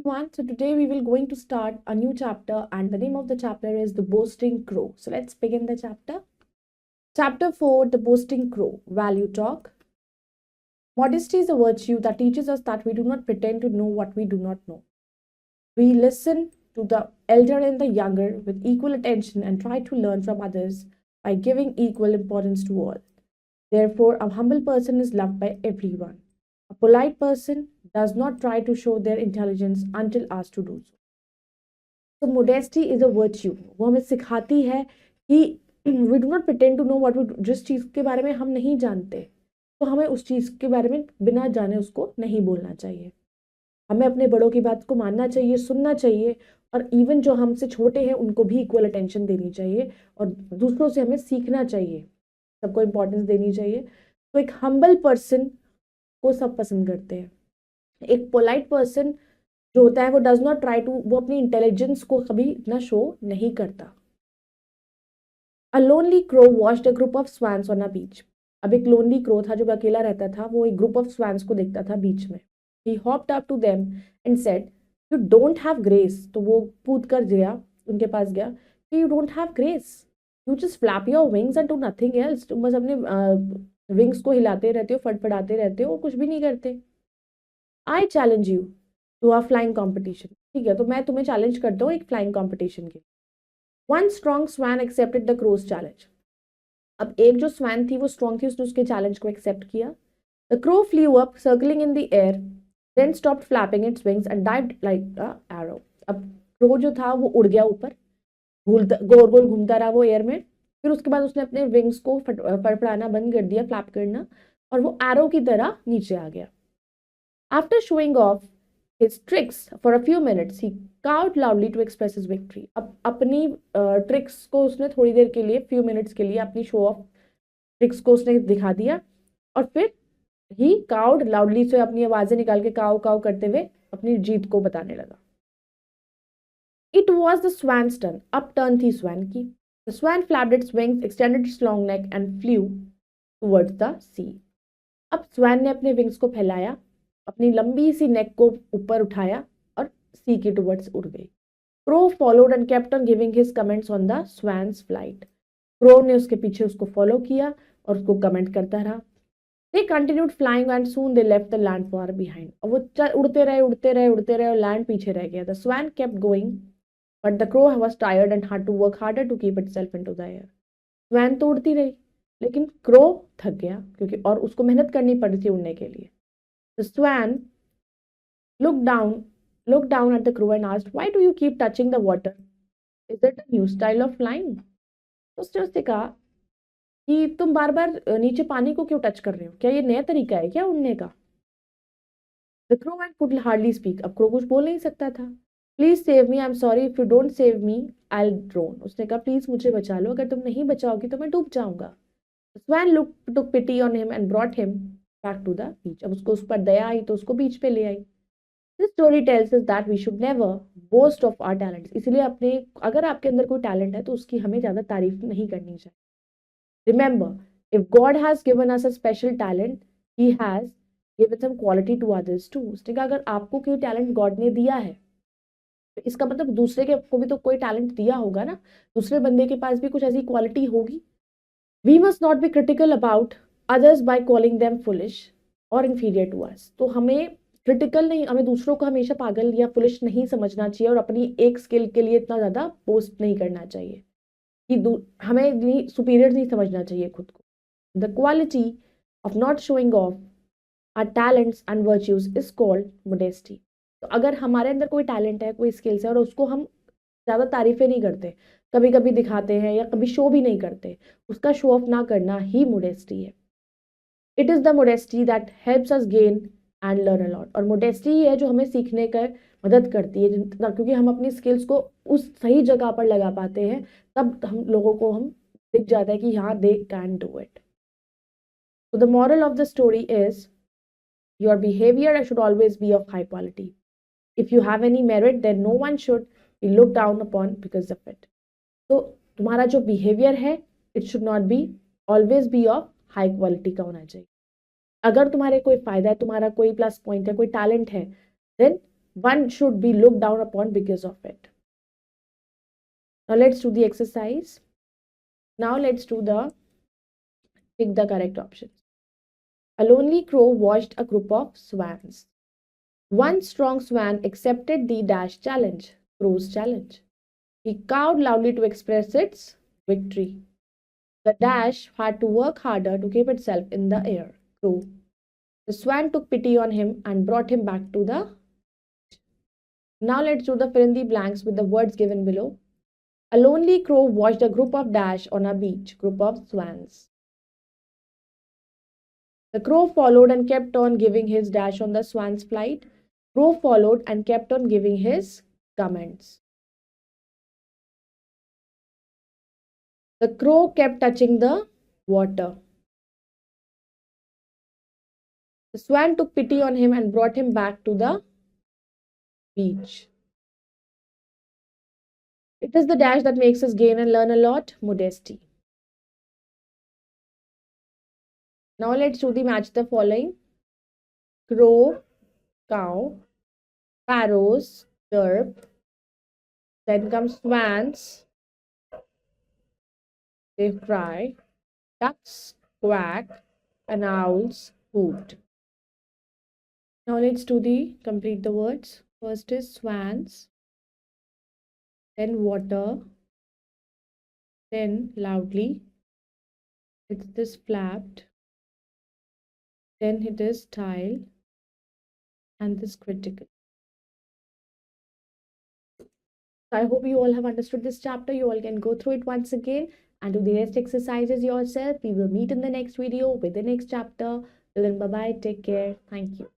everyone. So today we will going to start a new chapter and the name of the chapter is The Boasting Crow. So let's begin the chapter. Chapter 4, The Boasting Crow. Value Talk. Modesty is a virtue that teaches us that we do not pretend to know what we do not know. We listen to the elder and the younger with equal attention and try to learn from others by giving equal importance to all. Therefore, a humble person is loved by everyone. A polite person does not try to show their intelligence until asked to do so. So modesty is a virtue. वो हमें सिखाती है कि we do not pretend to know what we do. जिस चीज़ के बारे में हम नहीं जानते तो हमें उस चीज़ के बारे में बिना जाने उसको नहीं बोलना चाहिए. हमें अपने बड़ों की बात को मानना चाहिए, सुनना चाहिए और इवन जो हमसे छोटे हैं उनको भी इक्वल अटेंशन देनी चाहिए और दूसरों से हमें सीखना चाहिए, सबको इम्पोर्टेंस देनी चाहिए. तो एक हम्बल पर्सन को सब पसंद करते हैं. एक पोलाइट पर्सन जो होता है वो डज नॉट ट्राई टू, वो अपनी इंटेलिजेंस को कभी इतना शो नहीं करता. A lonely crow watched a group of swans on a beach. अब एक लोनली क्रो था जो अकेला रहता था, वो एक ग्रुप ऑफ स्वैन्स को देखता था बीच में. He hopped up to them and said you don't have grace. तो वो कूद कर गया, उनके पास गया कि you don't have grace, you just flap your wings and do nothing else. तुम बस अपने विंग्स को हिलाते रहते हो, फटफड़ाते रहते हो और कुछ भी नहीं करते. I challenge you to a flying competition. ठीक है, तो मैं तुम्हें चैलेंज करता हूँ एक फ्लाइंग कॉम्पिटिशन के. One strong swan accepted the crow's challenge. अब एक जो स्वैन थी वो स्ट्रॉन्ग थी, उसने उसके चैलेंज को एक्सेप्ट किया. The crow flew up circling in the air, then stopped flapping its wings and dived like a arrow. अब क्रो जो था वो उड़ गया ऊपर, गोल गोल घूमता रहा वो एयर में. फिर उसके बाद उसने अपने विंग्स को फड़फड़ाना बंद कर दिया, फ्लैप करना, और वो एरो की तरह नीचे आ गया. After showing off his tricks for a few minutes, he cawed loudly to express his victory. अब अपनी ट्रिक्स को उसने थोड़ी देर के लिए, few minutes के लिए अपनी शो ऑफ ट्रिक्स को उसने दिखा दिया और फिर he cawed loudly से अपनी आवाजें निकाल के काव काव करते हुए अपनी जीत को बताने लगा. It was the swan's turn. अब टर्न थी स्वैन की. The swan flapped its wings, extended its long neck and flew towards the sea. अब स्वैन ने अपने विंग्स को फैलाया, अपनी लंबी सी नेक को ऊपर उठाया और सी के टुवर्ड्स उड़ गई. Crow followed and kept on giving his comments on the swan's flight. Crow ने उसके पीछे उसको फॉलो किया और उसको कमेंट करता रहा. They continued flying and soon they left the land far behind. और वो उड़ते रहे उड़ते रहे उड़ते रहे और लैंड पीछे रह गया. The swan kept going but the crow was tired and had to work harder to keep itself into the air. Swan तो उड़ती रही लेकिन क्रो थक गया क्योंकि और उसको मेहनत करनी पड़ी थी उड़ने के लिए. The swan looked down at the crow and asked, "Why do you keep touching the water? Is it a new style of flying?" उसने उससे कहा कि तुम बार बार नीचे पानी को क्यों टच कर रहे हो, क्या ये नया तरीका है क्या उड़ने का? The crow could hardly speak. अब क्रो कुछ बोल नहीं सकता था. Please save me. I'm sorry. If you don't save me, I'll drown. उसने कहा प्लीज मुझे बचा लो, अगर तुम नहीं बचाओगी तो मैं डूब जाऊंगा. The swan took pity on him and brought him back to the beach. अब उसको उस पर दया आई तो उसको बीच पे ले आई. This story tells us that we should never boast of our talents. इसलिए अपने, अगर आपके अंदर कोई टैलेंट है तो उसकी हमें ज्यादा तारीफ नहीं करनी चाहिए. Remember, if God has given us a special talent, He has given some quality to others too. उसने कहा अगर आपको कोई टैलेंट गॉड ने दिया है तो इसका मतलब दूसरे के को भी तो कोई टैलेंट दिया होगा ना, दूसरे बंदे के पास भी कुछ ऐसी क्वालिटी होगी. We must not be critical about others by calling them foolish or inferior to us. तो हमें क्रिटिकल नहीं, हमें दूसरों को हमेशा पागल या फुलिश नहीं समझना चाहिए और अपनी एक स्किल के लिए इतना ज़्यादा पोस्ट नहीं करना चाहिए कि हमें सुपीरियर नहीं समझना चाहिए खुद को. The quality of not showing off our talents and virtues is called modesty. तो अगर हमारे अंदर कोई टैलेंट है, कोई स्किल्स है और उसको हम ज़्यादा तारीफें नहीं करते, कभी कभी दिखाते हैं या कभी शो भी नहीं करते, उसका शो ऑफ ना करना ही मोडेस्टी है. It is the modesty that helps us gain and learn a lot. और मोडेस्टी ही है जो हमें सीखने का मदद करती है, क्योंकि हम अपनी स्किल्स को उस सही जगह पर लगा पाते हैं, तब हम लोगों को हम दिख जाता है कि हाँ they can do it. So the moral of the story is your behavior should always be of high quality. If you have any merit, then no one should be looked down upon because of it. तो तुम्हारा जो behaviour है, it should not be always be of high quality का होना चाहिए. अगर तुम्हारे कोई फायदा है, तुम्हारा कोई प्लस पॉइंट है, कोई टैलेंट है, then one should be looked down upon because of it. Now let's do the exercise. Now let's do the pick the correct options. A lonely crow watched a group of swans. One strong swan accepted the dash challenge, crow's challenge. He cawed loudly to express its victory. The dash had to work harder to keep itself in the air. Crow. The swan took pity on him and brought him back to the. Now let's do the fill in the blanks with the words given below. A lonely crow watched a group of dash on a beach, group of swans. The crow followed and kept on giving his dash on the swan's flight. Crow followed and kept on giving his comments. The crow kept touching the water. The swan took pity on him and brought him back to the beach. It is the dash that makes us gain and learn a lot, modesty. Now let's do the match the following. Crow, cow, parrots, chirp. Then comes swans, they cry. Ducks quack and owls hoot. Now let's do the complete the words. First is swans, then water, then loudly, it's this flapped, then it is tile, and this critical. So I hope you all have understood this chapter. You all can go through it once again and do the rest exercises yourself. We will meet in the next video with the next chapter. Till then, bye bye. Take care. Thank you.